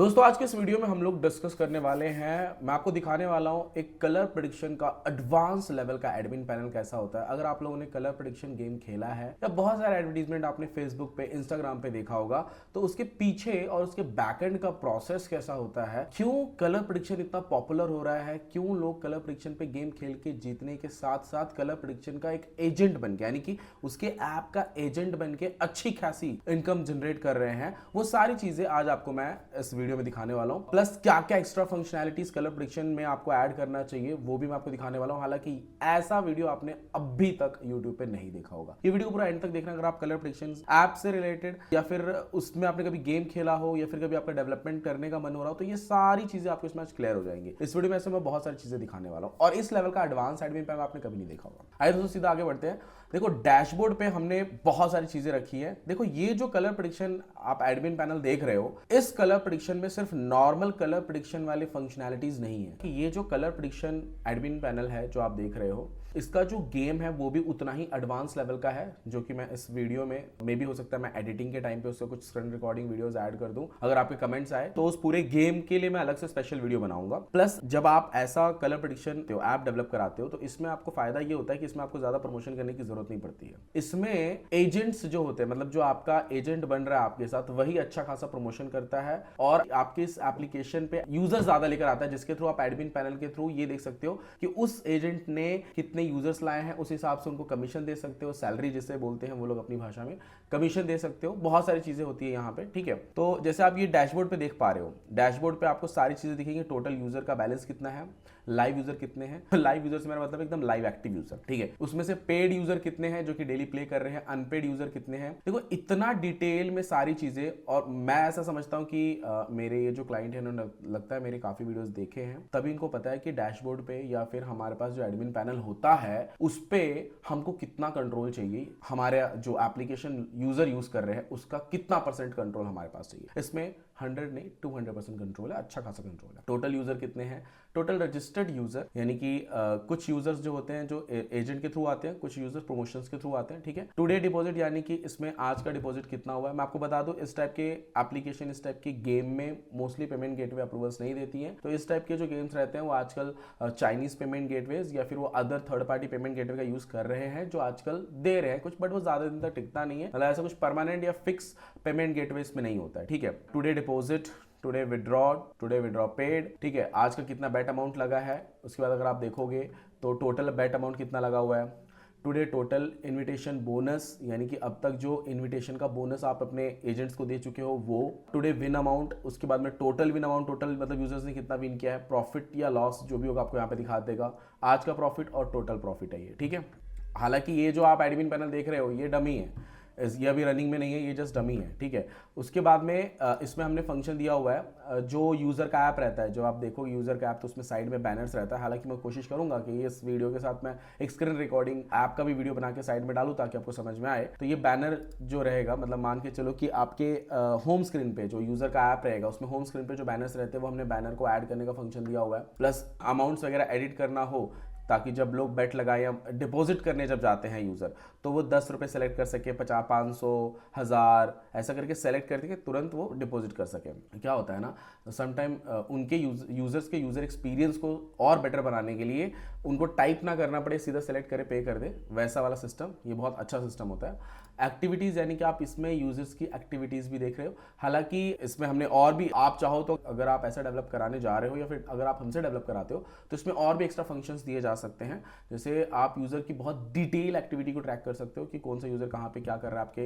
दोस्तों आज के इस वीडियो में हम लोग डिस्कस करने वाले हैं, मैं आपको दिखाने वाला हूं एक कलर प्रेडिक्शन का एडवांस लेवल का एडमिन पैनल कैसा होता है। अगर आप लोगों ने कलर प्रेडिक्शन गेम खेला है या बहुत सारे एडवर्टीजमेंट आपने फेसबुक पे इंस्टाग्राम पे देखा होगा, तो उसके पीछे और उसके बैकएंड का प्रोसेस कैसा होता है, क्यों कलर प्रेडिक्शन इतना पॉपुलर हो रहा है, क्यों लोग कलर प्रेडिक्शन पे गेम खेल के जीतने के साथ साथ कलर प्रेडिक्शन का एक एजेंट बन के, यानी कि उसके ऐप का एजेंट बन के अच्छी खासी इनकम जनरेट कर रहे हैं, वो सारी चीजें आज आपको मैं इस वीडियो में दिखाने वाला हूं। प्लस क्या क्या एक्स्ट्रा फंक्शनैलिटीज कलर प्रेडिक्शन में आपको ऐड करना चाहिए वो भी मैं आपको दिखाने वाला हूं। हालांकि ऐसा वीडियो आपने अभी तक YouTube पे नहीं देखा होगा। ये वीडियो पूरा एंड तक देखना अगर आप कलर प्रेडिक्शन ऐप से रिलेटेड या फिर उसमें आपने कभी गेम खेला हो या फिर कभी आपका डेवलपमेंट करने का मन हो रहा हो, तो ये सारी चीजें आपको इसमें क्लियर हो जाएंगी। इस वीडियो में ऐसे मैं बहुत सारी चीजें दिखाने वाला हूं और इस लेवल का एडवांस एडमिन पैनल आपने कभी नहीं देखा होगा। आइए दोस्तों सीधा आगे बढ़ते हैं। देखो डैशबोर्ड पे हमने बहुत सारी चीजें रखी है। देखो ये जो कलर प्रेडिक्शन आप एडमिन पैनल देख रहे हो, इस कलर प्रेडिक्शन में सिर्फ नॉर्मल कलर प्रेडिक्शन वाले फंक्शनैलिटीज नहीं है कि ये जो कलर प्रेडिक्शन एडमिन पैनल है जो आप देख रहे हो, इसका जो गेम है वो भी उतना ही एडवांस लेवल का है, जो कि मैं इस वीडियो में मे भी हो सकता है मैं एडिटिंग के टाइम पे उससे कुछ स्क्रीन रिकॉर्डिंग वीडियोस ऐड कर दूं। अगर आपके कमेंट्स आए तो उस पूरे गेम के लिए मैं अलग से स्पेशल वीडियो बनाऊंगा। प्लस जब आप ऐसा कलर प्रेडिक्शन ऐप डेवलप कराते हो तो इसमें आपको फायदा ये होता है कि इसमें आपको ज्यादा प्रमोशन करने की जरूरत नहीं पड़ती है। इसमें एजेंट्स जो होते हैं, मतलब जो आपका एजेंट बन रहा है आपके साथ, वही अच्छा खासा प्रमोशन करता है और आपके इस एप्लीकेशन पे यूजर ज्यादा लेकर आता है, जिसके थ्रू आप एडमिन पैनल के थ्रू ये देख सकते हो कि उस एजेंट ने कितने यूजर्स लाए हैं, उस हिसाब से उनको कमीशन दे सकते हो, सैलरी जिसे बोलते हैं वो लोग अपनी भाषा में, कमीशन दे सकते हो। बहुत सारी चीजें होती है यहाँ पे, ठीक है। तो जैसे आप ये डैशबोर्ड पे देख पा रहे हो, डैशबोर्ड पे आपको सारी चीजें दिखेंगी। टोटल यूजर का बैलेंस कितना है, लाइव यूजर कितने हैं, लाइव यूजर से मेरा मतलब एकदम लाइव एक्टिव यूजर, ठीक है। उसमें से पेड यूजर कितने हैं जो कि डेली प्ले कर रहे हैं, अनपेड यूजर कितने हैं। देखो इतना डिटेल में सारी चीजें, और मैं ऐसा समझता हूं कि मेरे ये जो क्लाइंट है उन्होंने लगता है मेरे काफी वीडियोस देखे हैं, तभी इनको पता है कि डैशबोर्ड पे या फिर हमारे पास जो एडमिन पैनल होता है उस पे हमको कितना कंट्रोल चाहिए, हमारे जो एप्लीकेशन यूजर यूज कर रहे हैं उसका कितना परसेंट कंट्रोल हमारे पास चाहिए। इसमें 100 नहीं 200% कंट्रोल है, अच्छा खासा कंट्रोल है। टोटल यूजर कितने हैं, टोटल रजिस्टर्ड यूजर, यानी कि कुछ यूजर्स जो होते हैं जो एजेंट के थ्रू आते हैं, कुछ यूजर्स प्रमोशंस के थ्रू आते हैं, ठीक है। टुडे डिपॉजिट, यानी कि इसमें आज का डिपॉजिट कितना हुआ है। मैं आपको बता दूं इस टाइप के एप्लीकेशन, इस टाइप के गेम में मोस्टली पेमेंट गेटवे अप्रूवल्स नहीं देती हैं। तो इस टाइप के जो गेम्स रहते हैं वो आजकल चाइनीज पेमेंट गेटवेज या फिर वो other third party payment gateway का यूज कर रहे हैं, जो आजकल दे रहे हैं कुछ, बट वो ज्यादा दिन तक टिकता नहीं है। मतलब ऐसा कुछ परमानेंट या फिक्स पेमेंट गेटवे इसमें नहीं होता है, ठीक है। Today deposit, today withdraw paid, ठीक है। आज का कितना बेट अमाउंट लगा है, उसके बाद अगर आप देखोगे तो टोटल बेट अमाउंट कितना लगा हुआ है। टुडे टोटल इनविटेशन बोनस, यानी कि अब तक जो इनविटेशन का बोनस आप अपने एजेंट्स को दे चुके हो वो। टुडे विन अमाउंट, उसके बाद में टोटल विन अमाउंट, टोटल मतलब यूजर्स ने कितना विन किया है। प्रॉफिट या लॉस जो भी होगा आपको यहाँ पे दिखा देगा, आज का प्रॉफिट और टोटल प्रॉफिट है ये, ठीक है। हालांकि ये जो आप एडमिन पैनल देख रहे हो ये डमी है, ये अभी रनिंग में नहीं है, ये जस्ट डमी है, ठीक है। उसके बाद में इसमें हमने फंक्शन दिया हुआ है, जो यूजर का ऐप रहता है, जो आप देखो यूजर का ऐप, तो उसमें साइड में बैनर्स रहता है। हालांकि मैं कोशिश करूंगा कि इस वीडियो के साथ मैं एक स्क्रीन रिकॉर्डिंग ऐप का भी वीडियो बना के साइड में डालूं ताकि आपको समझ में आए। तो ये बैनर जो रहेगा, मतलब मान के चलो कि आपके होम स्क्रीन पे जो यूजर का ऐप रहेगा उसमें होम स्क्रीन पे जो बैनर्स रहते हैं वो हमने बैनर को ऐड करने का फंक्शन दिया हुआ है। प्लस अमाउंट्स वगैरह एडिट करना हो ताकि जब लोग बेट लगाए या डिपॉजिट करने जब जाते हैं यूजर, तो वो 10 रुपए सेलेक्ट कर सके, 50, 500, 1000 ऐसा करके सेलेक्ट करके तुरंत वो डिपॉजिट कर सके। क्या होता है ना, समटाइम उनके यूजर्स के यूजर एक्सपीरियंस को और बेटर बनाने के लिए उनको टाइप ना करना पड़े, सीधा सेलेक्ट करे पे कर दे, वैसा वाला सिस्टम, ये बहुत अच्छा सिस्टम होता है। एक्टिविटीज, यानी कि आप इसमें यूजर्स की एक्टिविटीज भी देख रहे हो। हालांकि इसमें हमने और भी, आप चाहो तो अगर आप ऐसा डेवलप कराने जा रहे हो या फिर अगर आप हमसे डेवलप कराते हो तो इसमें और भी एक्स्ट्रा फंक्शंस दिए जा सकते हैं। जैसे आप यूजर की बहुत डिटेल एक्टिविटी को ट्रैक कर सकते हो कि कौन सा यूजर कहाँ पे क्या कर रहा है आपके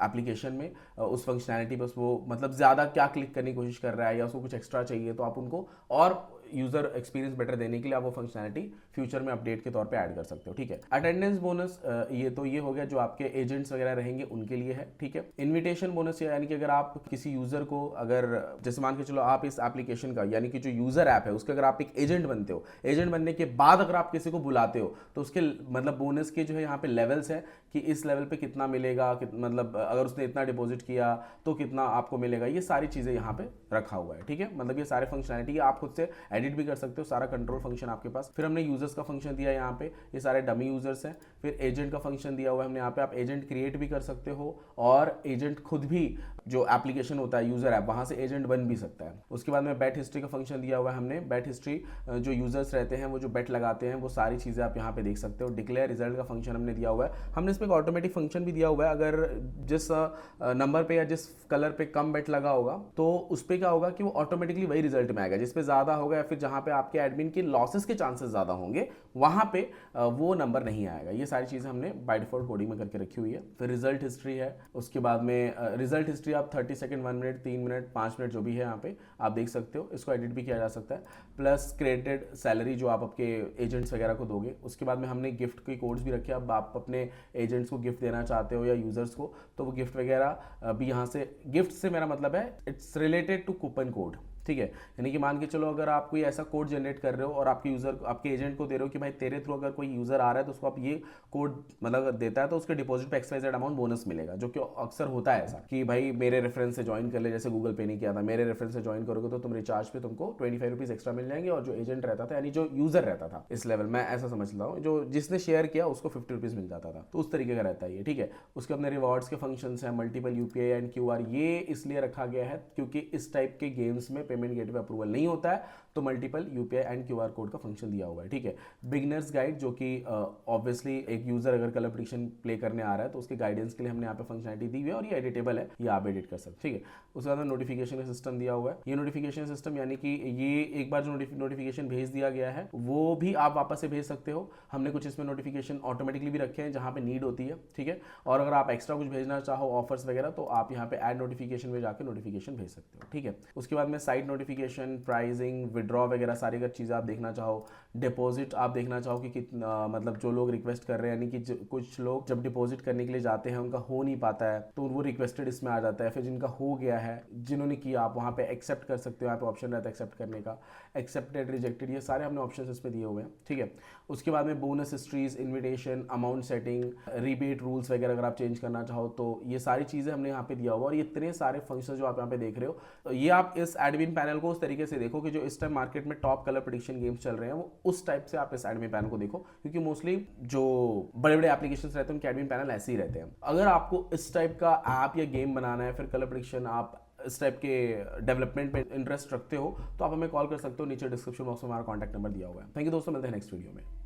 एप्लीकेशन में, उस फंक्शनैलिटी बस वो मतलब ज्यादा क्या क्लिक करने की कोशिश कर रहा है या उसको कुछ एक्स्ट्रा चाहिए, तो आप उनको और यूजर एक्सपीरियंस बेटर देने के लिए आप वो फंक्शनैलिटी फ्यूचर में अपडेट के तौर पे ऐड कर सकते हो, ठीक है। अटेंडेंस बोनस, ये तो ये हो गया जो आपके एजेंट्स वगैरह रहेंगे उनके लिए है, ठीक है। इनविटेशन बोनस, यानी कि अगर आप किसी यूजर को, अगर जैसे मान के चलो आप इस एप्लीकेशन का, यानी कि जो यूजर ऐप है उसके अगर आप एक एजेंट बनते हो, एजेंट बनने के बाद अगर आप किसी को बुलाते हो तो उसके मतलब बोनस के जो है यहाँ पे लेवल्स है कि इस लेवल पे कितना मिलेगा, मतलब अगर उसने इतना डिपॉजिट किया तो कितना आपको मिलेगा, ये सारी चीजें यहाँ पे रखा हुआ है, ठीक है। मतलब ये सारे फंक्शनैलिटी आप खुद से एडिट भी कर सकते हो, सारा कंट्रोल फंक्शन आपके पास। फिर हमने यूजर्स का फंक्शन दिया यहाँ पे, ये सारे डमी यूजर्स हैं। फिर एजेंट का फंक्शन दिया हुआ है हमने यहाँ पे, आप एजेंट क्रिएट भी कर सकते हो और एजेंट खुद भी जो एप्लीकेशन होता है यूजर ऐप, वहां से एजेंट बन भी सकता है। उसके बाद में बेट हिस्ट्री का फंक्शन दिया हुआ है हमने। बेट हिस्ट्री जो यूजर्स रहते हैं वो जो बेट लगाते हैं वो सारी चीजें आप यहाँ पे देख सकते हो। डिक्लेयर रिजल्ट का फंक्शन हमने दिया हुआ है। हमने इसमें एक ऑटोमेटिक फंक्शन भी दिया हुआ है, अगर जिस नंबर पे या जिस कलर पे कम बेट लगा होगा तो उस पर क्या होगा कि वो ऑटोमेटिकली वही रिजल्ट में आएगा। जिस पे ज्यादा होगा या फिर जहां पे आपके एडमिन के लॉसेस के चांसेस ज्यादा होंगे वहां पे वो नंबर नहीं आएगा। ये सारी चीजें हमने बाय डिफॉल्ट कोडिंग में करके रखी हुई है। फिर रिजल्ट हिस्ट्री है। उसके बाद में रिजल्ट हिस्ट्री आप 30 सेकंड, 1 मिनट, 3 मिनट, 5 मिनट जो भी है यहाँ पे आप देख सकते हो। इसको एडिट भी किया जा सकता है। प्लस क्रेडिटेड सैलरी जो आप आपके एजेंट्स वगैरह को दोगे। उसके बाद में हमने गिफ्ट के कोड्स भी रखे। अब आप अपने एजेंट्स को गिफ्ट देना चाहते हो या यूजर्स को, तो वो गिफ्ट वगैरह भी यहाँ से, गिफ्ट से मेरा मतलब है it's related to coupon code, ठीक है। यानी कि मान के चलो अगर आप कोई ऐसा कोड जनरेट कर रहे हो और आपके यूजर, आपके एजेंट को दे रहे हो कि भाई तेरे थ्रू अगर कोई यूजर आ रहा है तो उसको आप ये कोड मतलब देता है तो उसके डिपॉजिट पे एक्सवाइजेड अमाउंट बोनस मिलेगा। जो कि अक्सर होता है ऐसा कि भाई मेरे रेफरेंस से ज्वाइन कर ले, जैसे गूगल पे नहीं किया था, मेरे रेफरेंस से ज्वाइन करोगे तो तुम रिचार्ज पे तुमको 25 रुपीज एक्स्ट्रा मिल जाएंगे, और जो एजेंट रहता था यानी जो यूजर रहता था इस लेवल, मैं ऐसा समझता हूँ, जो जिसने शेयर किया उसको 50 रुपीज मिल जाता था। तो उस तरीके का रहता है ये, ठीक है। उसके अपने रिवॉर्ड्स के फंक्शन है, मल्टीपल यूपीआई एंड क्यूआर। ये इसलिए रखा गया है क्योंकि इस टाइप के गेम्स में पेमेंट गेटवे अप्रूवल नहीं होता है, तो multiple UPI and QR code का फंक्शन दिया हुआ है, ठीक है। बिगनर्स गाइड, जो कि ऑब्वियसली एक यूजर अगर कलर प्रेडिक्शन प्ले करने आ रहा है तो उसके गाइडेंस के लिए हमने यहाँ पे फंक्शनलिटी दी हुई है, और ये एडिटेबल है, ये आप एडिट कर सकते, ठीक है। उसके बाद में नोटिफिकेशन का सिस्टम दिया हुआ है। ये नोटिफिकेशन सिस्टम यानी कि ये एक बार जो नोटिफिकेशन भेज दिया गया है वो भी आप वापस से भेज सकते हो। हमने कुछ इसमें नोटिफिकेशन ऑटोमेटिकली भी रखे हैं जहां पे नीड होती है, ठीक है। और अगर आप एक्स्ट्रा कुछ भेजना चाहो, ऑफर्स वगैरह, तो आप यहाँ पे ऐड नोटिफिकेशन में जाकर नोटिफिकेशन भेज सकते हो, ठीक है। उसके बाद में साइट नोटिफिकेशन, प्राइसिंग, विड्रॉ वगैरह सारी अगर चीज़ें आप देखना चाहो, डिपॉजिट आप देखना चाहो कि कितना, मतलब जो लोग रिक्वेस्ट कर रहे हैं, यानी कि कुछ लोग जब डिपॉजिट करने के लिए जाते हैं उनका हो नहीं पाता है तो वो रिक्वेस्टेड इसमें आ जाता है। फिर जिनका हो गया है, जिन्होंने किया, आप वहाँ पे एक्सेप्ट कर सकते हो, यहाँ पे ऑप्शन रहता है एक्सेप्ट करने का, एक्सेप्टेड, रिजेक्टेड, ये सारे हमने ऑप्शन इसमें दिए हुए हैं, ठीक है। उसके बाद में bonus histories, invitation, amount setting, rebate rules वगैरह अगर आप चेंज करना चाहो तो ये सारी चीज़ें हमने यहाँ पे दिया हुआ। और ये इतने सारे फंक्शन जो आप यहाँ पे देख रहे हो, तो ये आप इस एडमिन पैनल को उस तरीके से देखो कि जो इस टाइम मार्केट में टॉप कलर प्रेडिक्शन गेम्स चल रहे हैं वो उस टाइप से आप इस एडमिन पैनल को देखो, क्योंकि मोस्टली जो बड़े बड़े एप्लीकेशंस रहते हैं उनके एडमिन पैनल ऐसे ही रहते हैं। अगर आपको इस टाइप का ऐप या गेम बनाना है, फिर कलर प्रेडिक्शन, आप इस टाइप के डेवलपमेंट में इंटरेस्ट रखते हो, तो आप हमें कॉल कर सकते हो। नीचे डिस्क्रिप्शन बॉक्स में हमारा कॉन्टैक्ट नंबर दिया हुआ है। थैंक यू दोस्तों, मिलते हैं नेक्स्ट वीडियो में।